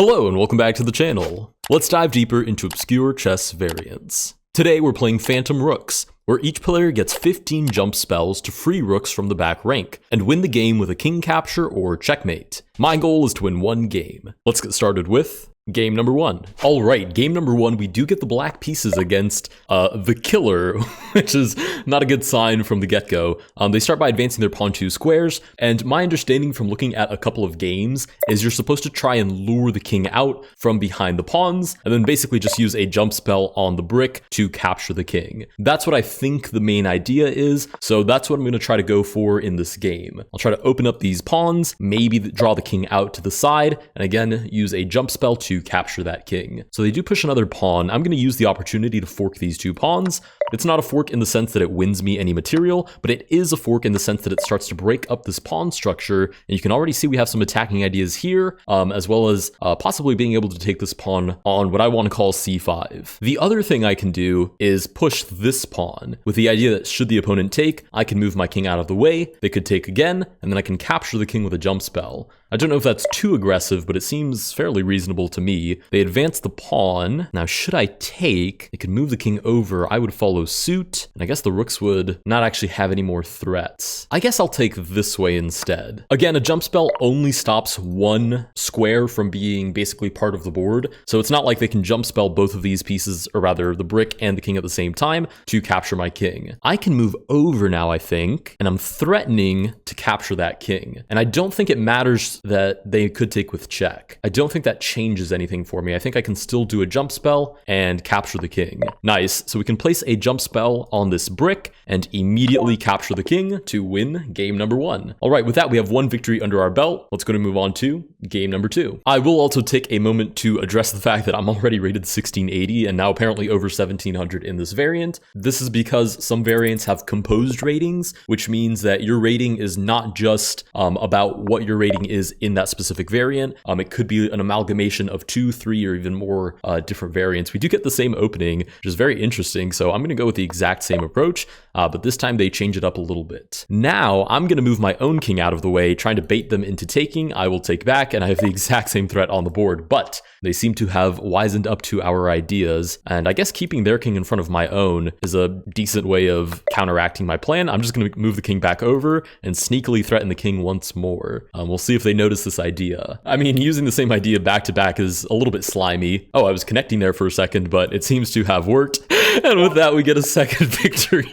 Hello and welcome back to the channel. Let's dive deeper into obscure chess variants. Today we're playing Phantom Rooks, where each player gets 15 jump spells to free rooks from the back rank, and win the game with a king capture or checkmate. My goal is to win one game. Let's get started with game number one. All right, game number one, we do get the black pieces against the killer, which is not a good sign from the get-go. They start by advancing their pawn 2 squares, and my understanding from looking at a couple of games is you're supposed to try and lure the king out from behind the pawns, and then basically just use a jump spell on the brick to capture the king. That's what I think the main idea is, so that's what I'm going to try to go for in this game. I'll try to open up these pawns, maybe draw the king out to the side, and again, use a jump spell to capture that king. So they do push another pawn. I'm going to use the opportunity to fork these two pawns. It's not a fork in the sense that it wins me any material, but it is a fork in the sense that it starts to break up this pawn structure, and you can already see we have some attacking ideas here, as well as possibly being able to take this pawn on what I want to call c5. The other thing I can do is push this pawn, with the idea that should the opponent take, I can move my king out of the way, they could take again, and then I can capture the king with a jump spell. I don't know if that's too aggressive, but it seems fairly reasonable to me. They advance the pawn. Now, should I take, they could move the king over. I would follow suit, and I guess the rooks would not actually have any more threats. I guess I'll take this way instead. Again, a jump spell only stops one square from being basically part of the board, so it's not like they can jump spell both of these pieces, or rather the brick and the king at the same time, to capture my king. I can move over now, I think, and I'm threatening to capture that king. And I don't think it matters that they could take with check. I don't think that changes anything for me. I think I can still do a jump spell and capture the king. Nice. So we can place a jump spell on this brick and immediately capture the king to win game number one. All right, with that, we have one victory under our belt. Let's go to move on to game number two. I will also take a moment to address the fact that I'm already rated 1680 and now apparently over 1700 in this variant. This is because some variants have composed ratings, which means that your rating is not just about what your rating is in that specific variant. It could be an amalgamation of 2, 3, or even more different variants. We do get the same opening, which is very interesting, so I'm going to go with the exact same approach, but this time they change it up a little bit. Now, I'm going to move my own king out of the way, trying to bait them into taking. I will take back, and I have the exact same threat on the board, but they seem to have wisened up to our ideas, and I guess keeping their king in front of my own is a decent way of counteracting my plan. I'm just going to move the king back over and sneakily threaten the king once more. We'll see if they notice this idea. I mean, using the same idea back to back is a little bit slimy. Oh, I was connecting there for a second, but it seems to have worked. And with that, we get a second victory.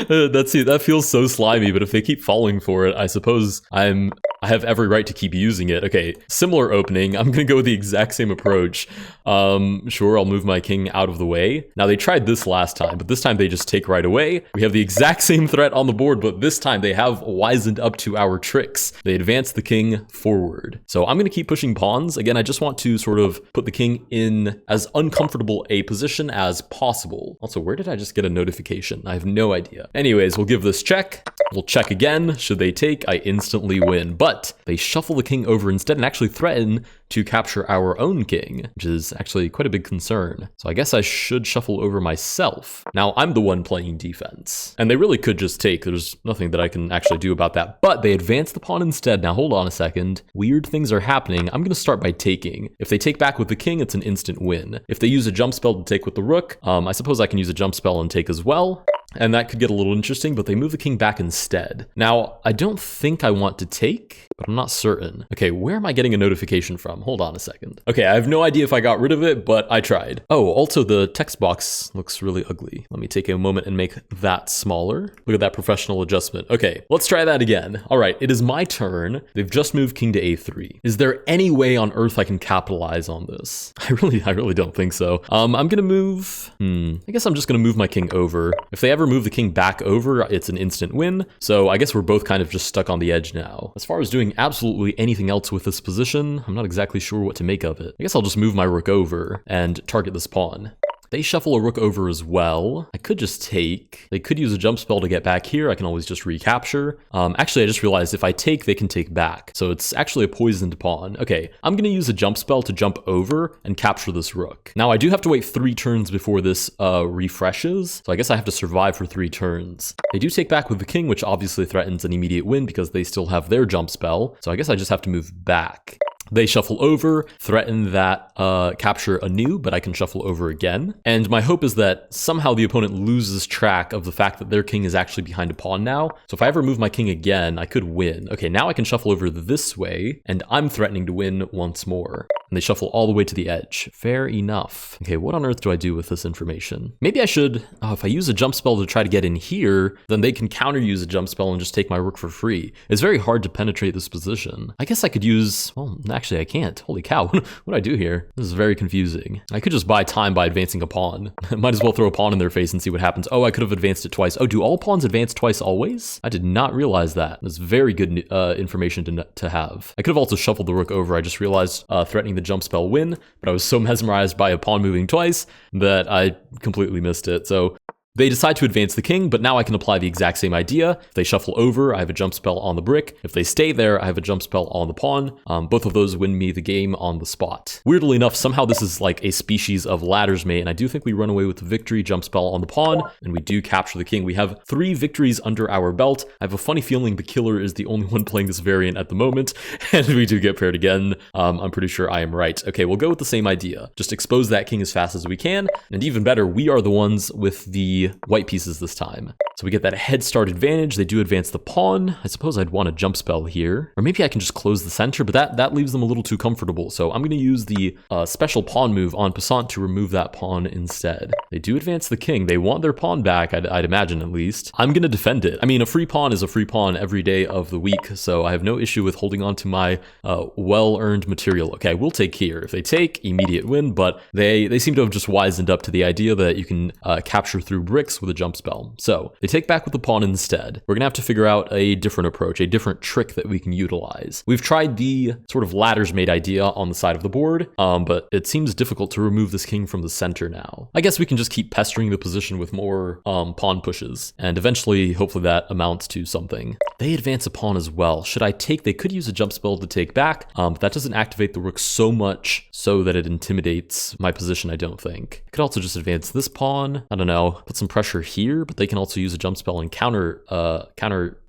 That feels so slimy, but if they keep falling for it, I suppose I have every right to keep using it. Okay, similar opening. I'm gonna go with the exact same approach. Sure, I'll move my king out of the way. Now, they tried this last time, but this time they just take right away. We have the exact same threat on the board, but this time they have wisened up to our tricks. They advance the king forward. So I'm gonna keep pushing pawns. Again, I just want to sort of put the king in as uncomfortable a position as possible. Also, where did I just get a notification? I have no idea. Anyways, we'll give this check. We'll check again. Should they take, I instantly win. But they shuffle the king over instead and actually threaten to capture our own king, which is actually quite a big concern. So I guess I should shuffle over myself. Now, I'm the one playing defense. And they really could just take. There's nothing that I can actually do about that. But they advance the pawn instead. Now, hold on a second. Weird things are happening. I'm going to start by taking. If they take back with the king, it's an instant win. If they use a jump spell to take with the rook, I suppose I can use a jump spell and take as well. And that could get a little interesting, but they move the king back instead. Now, I don't think I want to take, but I'm not certain. Okay, where am I getting a notification from? Hold on a second. Okay, I have no idea if I got rid of it, but I tried. Oh, also the text box looks really ugly. Let me take a moment and make that smaller. Look at that professional adjustment. Okay, let's try that again. All right, it is my turn. They've just moved king to a3. Is there any way on earth I can capitalize on this? I really don't think so. I'm gonna move, I guess I'm just gonna move my king over. If they ever move the king back over, it's an instant win. So I guess we're both kind of just stuck on the edge now. As far as doing absolutely anything else with this position, I'm not exactly sure what to make of it. I guess I'll just move my rook over and target this pawn. They shuffle a rook over as well. I could just take. They could use a jump spell to get back here. I can always just recapture. Actually, I just realized if I take, they can take back. So it's actually a poisoned pawn. Okay, I'm going to use a jump spell to jump over and capture this rook. Now, I do have to wait 3 turns before this refreshes. So I guess I have to survive for 3 turns. They do take back with the king, which obviously threatens an immediate win because they still have their jump spell. So I guess I just have to move back. They shuffle over, threaten that capture anew, but I can shuffle over again. And my hope is that somehow the opponent loses track of the fact that their king is actually behind a pawn now. So if I ever move my king again, I could win. Okay, now I can shuffle over this way, and I'm threatening to win once more. And they shuffle all the way to the edge. Fair enough. Okay, what on earth do I do with this information? Maybe I should, if I use a jump spell to try to get in here, then they can counter use a jump spell and just take my rook for free. It's very hard to penetrate this position. I guess I could use, well, actually I can't. Holy cow, what do I do here? This is very confusing. I could just buy time by advancing a pawn. Might as well throw a pawn in their face and see what happens. Oh, I could have advanced it twice. Oh, do all pawns advance twice always? I did not realize that. That's very good information to have. I could have also shuffled the rook over. I just realized threatening the jump spell win, but I was so mesmerized by a pawn moving twice that I completely missed it. So they decide to advance the king, but now I can apply the exact same idea. If they shuffle over, I have a jump spell on the brick. If they stay there, I have a jump spell on the pawn. Both of those win me the game on the spot. Weirdly enough, somehow this is like a species of ladder's mate, and I do think we run away with the victory jump spell on the pawn, and we do capture the king. We have 3 victories under our belt. I have a funny feeling the killer is the only one playing this variant at the moment, and we do get paired again. I'm pretty sure I am right. Okay, we'll go with the same idea. Just expose that king as fast as we can, and even better, we are the ones with the white pieces this time. So we get that head start advantage. They do advance the pawn. I suppose I'd want a jump spell here. Or maybe I can just close the center, but that leaves them a little too comfortable. So I'm going to use the special pawn move on passant to remove that pawn instead. They do advance the king. They want their pawn back, I'd imagine at least. I'm going to defend it. I mean, a free pawn is a free pawn every day of the week, so I have no issue with holding on to my well-earned material. Okay, we'll take here. If they take, immediate win, but they seem to have just wisened up to the idea that you can capture through bricks with a jump spell. So they take back with the pawn instead. We're gonna have to figure out a different approach, a different trick that we can utilize. We've tried the sort of ladder's mate idea on the side of the board, but it seems difficult to remove this king from the center now. I guess we can just keep pestering the position with more pawn pushes, and eventually, hopefully that amounts to something. They advance a pawn as well. Should I take? They could use a jump spell to take back, but that doesn't activate the rook so much so that it intimidates my position, I don't think. Could also just advance this pawn. I don't know, put some pressure here, but they can also use a jump spell and counter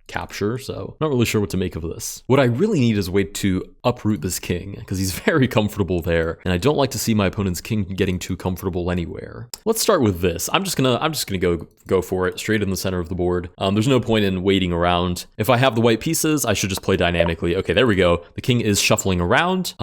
capture, so not really sure what to make of this. What I really need is a way to uproot this king, because he's very comfortable there, and I don't like to see my opponent's king getting too comfortable anywhere. Let's start with this. I'm just gonna go for it straight in the center of the board. There's no point in waiting around. If I have the white pieces, I should just play dynamically. Okay, there we go. The king is shuffling around.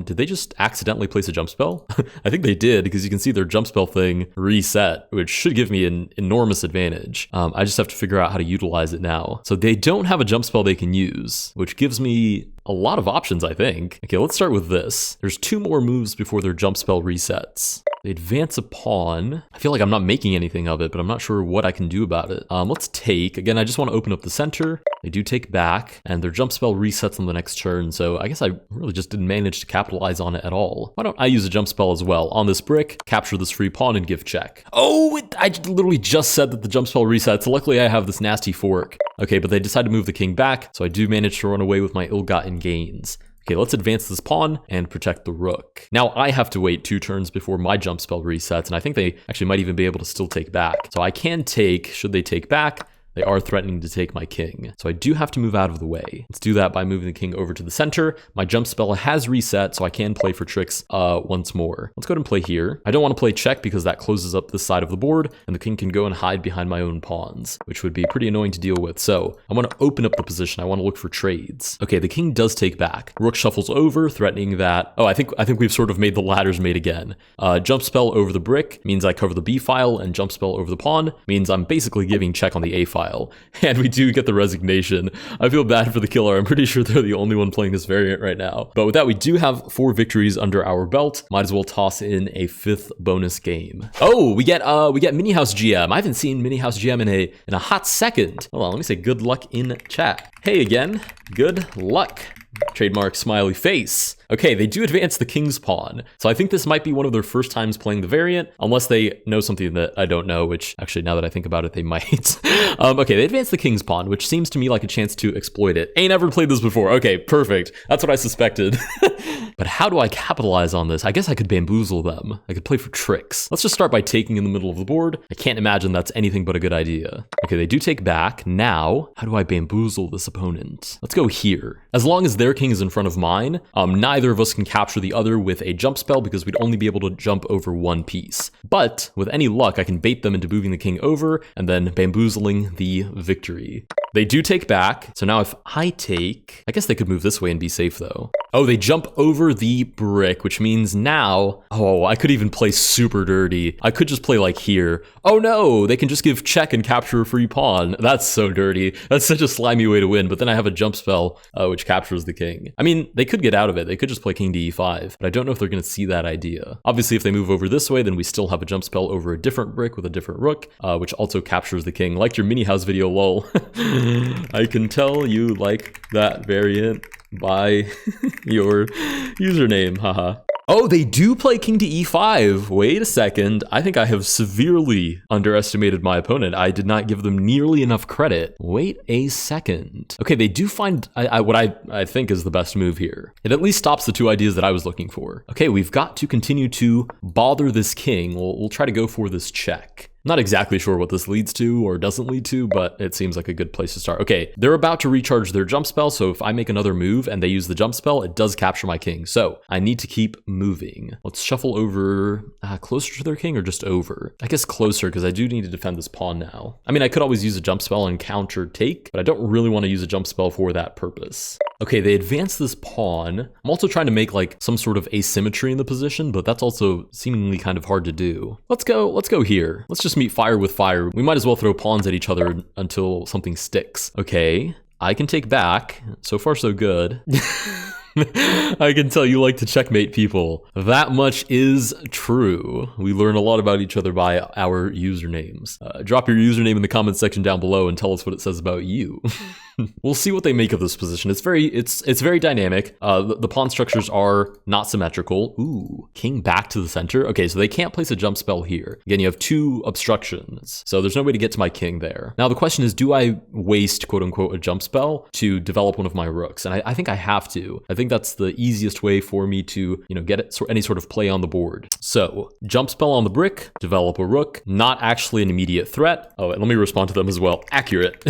Did they just accidentally place a jump spell? I think they did, because you can see their jump spell thing reset, which should give me an enormous advantage. I just have to figure out how to utilize it now. So they don't have a jump spell they can use, which gives me a lot of options, I think. Okay, let's start with this. There's 2 more moves before their jump spell resets. They advance a pawn. I feel like I'm not making anything of it, but I'm not sure what I can do about it. Let's take. Again, I just want to open up the center. They do take back, and their jump spell resets on the next turn, so I guess I really just didn't manage to capitalize on it at all. Why don't I use a jump spell as well? On this brick, capture this free pawn and give check. Oh, I literally just said that the jump spell resets. Luckily, I have this nasty fork. Okay, but they decide to move the king back, so I do manage to run away with my ill-gotten gains. Okay, let's advance this pawn and protect the rook. Now I have to wait 2 turns before my jump spell resets, and I think they actually might even be able to still take back. So I can take, should they take back, they are threatening to take my king. So I do have to move out of the way. Let's do that by moving the king over to the center. My jump spell has reset, so I can play for tricks once more. Let's go ahead and play here. I don't want to play check because that closes up this side of the board, and the king can go and hide behind my own pawns, which would be pretty annoying to deal with. So I want to open up the position. I want to look for trades. Okay, the king does take back. Rook shuffles over, threatening that. Oh, I think we've sort of made the ladder's mate again. Jump spell over the brick means I cover the B file, and jump spell over the pawn means I'm basically giving check on the A file. And we do get the resignation. I feel bad for the killer. I'm pretty sure they're the only one playing this variant right now. But with that, we do have 4 victories under our belt. Might as well toss in a 5th bonus game. Oh, we get Mini House GM. I haven't seen Mini House GM in a hot second. Hold on, let me say good luck in chat. Hey again, good luck. Trademark smiley face. Okay, they do advance the king's pawn. So I think this might be one of their first times playing the variant, unless they know something that I don't know, which actually now that I think about it, they might. Okay, they advance the king's pawn, which seems to me like a chance to exploit it. Ain't never played this before. Okay, perfect. That's what I suspected. But how do I capitalize on this? I guess I could bamboozle them. I could play for tricks. Let's just start by taking in the middle of the board. I can't imagine that's anything but a good idea. Okay, they do take back. Now, how do I bamboozle this opponent? Let's go here. As long as their king is in front of mine, neither neither of us can capture the other with a jump spell because we'd only be able to jump over one piece. But with any luck, I can bait them into moving the king over and then bamboozling the victory. They do take back, so now if I take... I guess they could move this way and be safe though. Oh, they jump over the brick, which means now... Oh, I could even play super dirty. I could just play like here. Oh no, they can just give check and capture a free pawn. That's so dirty. That's such a slimy way to win, but then I have a jump spell which captures the king. I mean, they could get out of it. They could just play king to e5, but I don't know if they're going to see that idea. Obviously, if they move over this way, then we still have a jump spell over a different brick with a different rook, which also captures the king. Like your mini house video, lol. I can tell you like that variant by your username, haha. Oh, they do play king to e5. Wait a second. I think I have severely underestimated my opponent. I did not give them nearly enough credit. Wait a second. Okay, they do find what I think is the best move here. It at least stops the two ideas that I was looking for. Okay, we've got to continue to bother this king. We'll try to go for this check. Not exactly sure what this leads to or doesn't lead to, but it seems like a good place to start. Okay, they're about to recharge their jump spell, so if I make another move and they use the jump spell, it does capture my king. So I need to keep moving. Let's shuffle over closer to their king or just over? I guess closer because I do need to defend this pawn now. I mean, I could always use a jump spell and counter take, but I don't really want to use a jump spell for that purpose. Okay, they advance this pawn. I'm also trying to make like some sort of asymmetry in the position, but that's also seemingly kind of hard to do. Let's go here. Let's just meet fire with fire. We might as well throw pawns at each other until something sticks. Okay, I can take back. So far, so good. I can tell you like to checkmate people. That much is true. We learn a lot about each other by our usernames. Drop your username in the comments section down below and tell us what it says about you. We'll see what they make of this position. It's very dynamic. The pawn structures are not symmetrical. Ooh, king back to the center. Okay, so they can't place a jump spell here. Again, you have two obstructions, so there's no way to get to my king there. Now the question is, do I waste quote unquote a jump spell to develop one of my rooks? And I think I have to. I think that's the easiest way for me to, get any sort of play on the board. So jump spell on the brick, develop a rook, not actually an immediate threat. Oh, and let me respond to them as well. Accurate.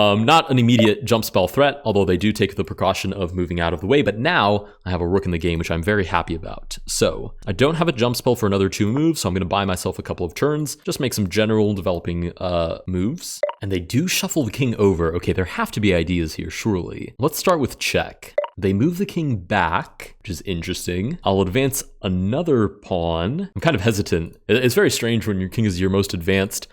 Not an immediate jump spell threat, although they do take the precaution of moving out of the way, but now I have a rook in the game, which I'm very happy about. So I don't have a jump spell for another 2 moves, so I'm going to buy myself a couple of turns, just make some general developing moves. And they do shuffle the king over. Okay, there have to be ideas here, surely. Let's start with check. They move the king back, which is interesting. I'll advance another pawn. I'm kind of hesitant. It's very strange when your king is your most advanced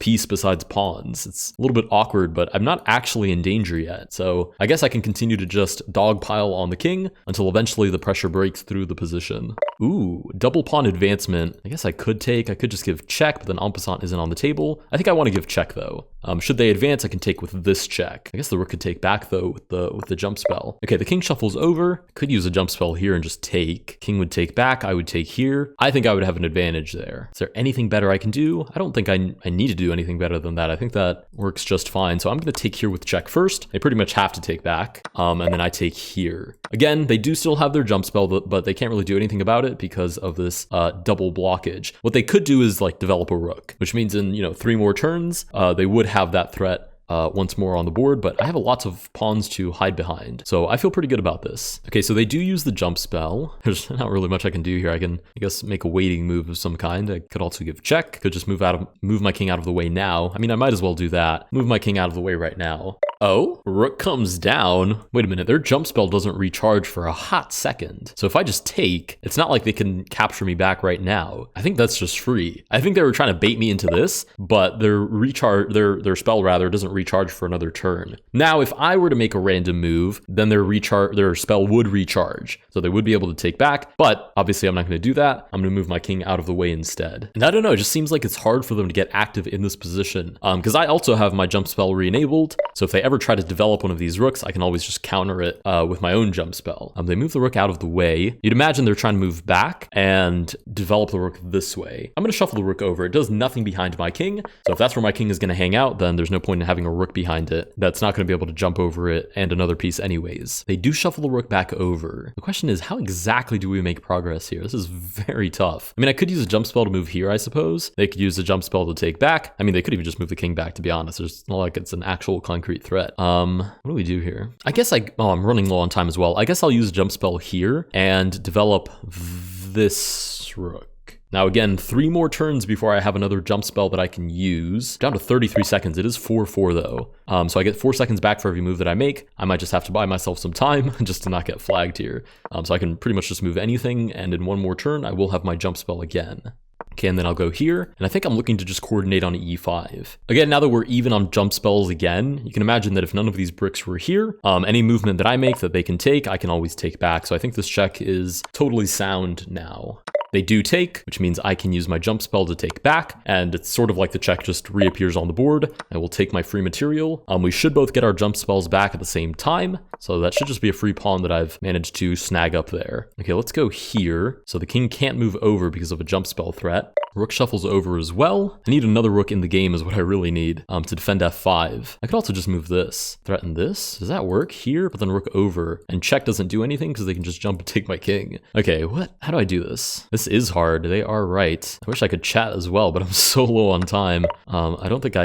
piece besides pawns. It's a little bit awkward, but I'm not actually in danger yet. So I guess I can continue to just dogpile on the king until eventually the pressure breaks through the position. Ooh, double pawn advancement. I guess I could just give check, but then en passant isn't on the table. I think I want to give check though. Should they advance, I can take with this check. I guess the rook could take back though with the jump spell. Okay, the king shuffles over. Could use a jump spell here and just take. King would take back. I would take here. I think I would have an advantage there. Is there anything better I can do? I don't think I need to do anything better than that. I think that works just fine. So I'm going to take here with check first. They pretty much have to take back. And then I take here. Again, they do still have their jump spell, but they can't really do anything about it because of this double blockage. What they could do is like develop a rook, which means in 3 more turns, they would have that threat once more on the board, but I have lots of pawns to hide behind. So I feel pretty good about this. Okay, so they do use the jump spell. There's not really much I can do here. I can, I guess, make a waiting move of some kind. I could also give check. Could just move my king out of the way now. I mean, I might as well do that. Move my king out of the way right now. Oh, rook comes down. Wait a minute, their jump spell doesn't recharge for a hot second. So if I just take, it's not like they can capture me back right now. I think that's just free. I think they were trying to bait me into this, but their spell rather doesn't recharge for another turn. Now, if I were to make a random move, then their spell would recharge. So they would be able to take back, but obviously I'm not going to do that. I'm going to move my king out of the way instead. And I don't know, it just seems like it's hard for them to get active in this position. Because I also have my jump spell re-enabled. So if they ever try to develop one of these rooks, I can always just counter it with my own jump spell. They move the rook out of the way. You'd imagine they're trying to move back and develop the rook this way. I'm going to shuffle the rook over. It does nothing behind my king. So if that's where my king is going to hang out, then there's no point in having a rook behind it. That's not going to be able to jump over it and another piece anyways. They do shuffle the rook back over. The question is, how exactly do we make progress here? This is very tough. I mean, I could use a jump spell to move here, I suppose. They could use a jump spell to take back. I mean, they could even just move the king back, to be honest. It's not like it's an actual concrete threat. threat. What do we do here? I guess I'm running low on time as well. I guess I'll use a jump spell here and develop this rook. Now again, 3 more turns before I have another jump spell that I can use. Down to 33 seconds. It is 4-4 though. So I get 4 seconds back for every move that I make. I might just have to buy myself some time just to not get flagged here. So I can pretty much just move anything, and in 1 more turn, I will have my jump spell again. Okay, and then I'll go here, and I think I'm looking to just coordinate on E5. Again, now that we're even on jump spells again, you can imagine that if none of these bricks were here, any movement that I make that they can take, I can always take back. So I think this check is totally sound now. They do take, which means I can use my jump spell to take back, and it's sort of like the check just reappears on the board. I will take my free material. We should both get our jump spells back at the same time, so that should just be a free pawn that I've managed to snag up there. Okay, let's go here. So the king can't move over because of a jump spell threat. Rook shuffles over as well. I need another rook in the game is what I really need to defend f5. I could also just move this, threaten this. Does that work here? But then rook over, and check doesn't do anything because they can just jump and take my king. Okay, how do I do this? This is hard. They are right. I wish I could chat as well, but I'm so low on time. I don't think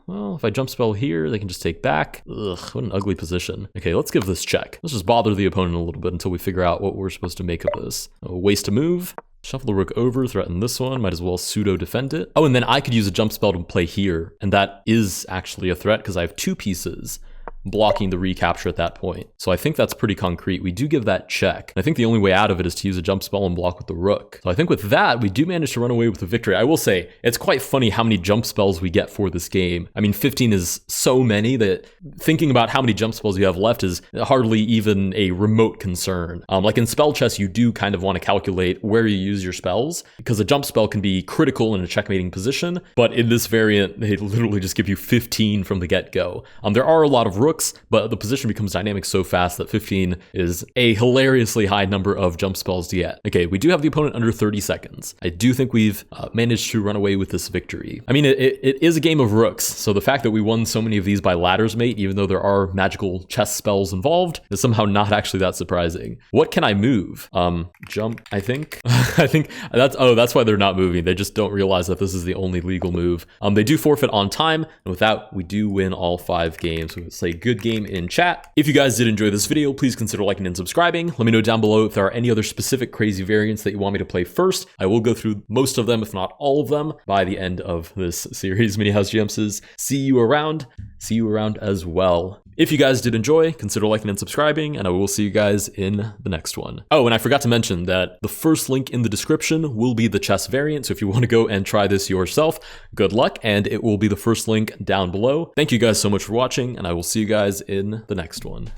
well, if I jump spell here, they can just take back. Ugh, what an ugly position. Okay, let's give this check. Let's just bother the opponent a little bit until we figure out what we're supposed to make of this. Waste a move. Shuffle the rook over, threaten this one, might as well pseudo defend it. Oh, and then I could use a jump spell to play here, and that is actually a threat because I have 2 pieces blocking the recapture at that point. So I think that's pretty concrete. We do give that check. And I think the only way out of it is to use a jump spell and block with the rook. So I think with that, we do manage to run away with the victory. I will say, it's quite funny how many jump spells we get for this game. I mean, 15 is so many that thinking about how many jump spells you have left is hardly even a remote concern. Like in spell chess, you do kind of want to calculate where you use your spells, because a jump spell can be critical in a checkmating position, but in this variant, they literally just give you 15 from the get-go. There are a lot of rooks, but the position becomes dynamic so fast that 15 is a hilariously high number of jump spells to get. Okay, we do have the opponent under 30 seconds. I do think we've managed to run away with this victory. I mean, it is a game of rooks, so the fact that we won so many of these by ladder's mate, even though there are magical chess spells involved, is somehow not actually that surprising. What can I move? Jump, I think. I think that's why they're not moving. They just don't realize that this is the only legal move. They do forfeit on time, and with that, we do win all 5 games. So it's a good game in chat. If you guys did enjoy this video, please consider liking and subscribing. Let me know down below if there are any other specific crazy variants that you want me to play first. I will go through most of them, if not all of them, by the end of this series. Mini House GMs, see you around as well. If you guys did enjoy, consider liking and subscribing, and I will see you guys in the next one. Oh, and I forgot to mention that the first link in the description will be the chess variant, so if you want to go and try this yourself, good luck, and it will be the first link down below. Thank you guys so much for watching, and I will see you guys in the next one.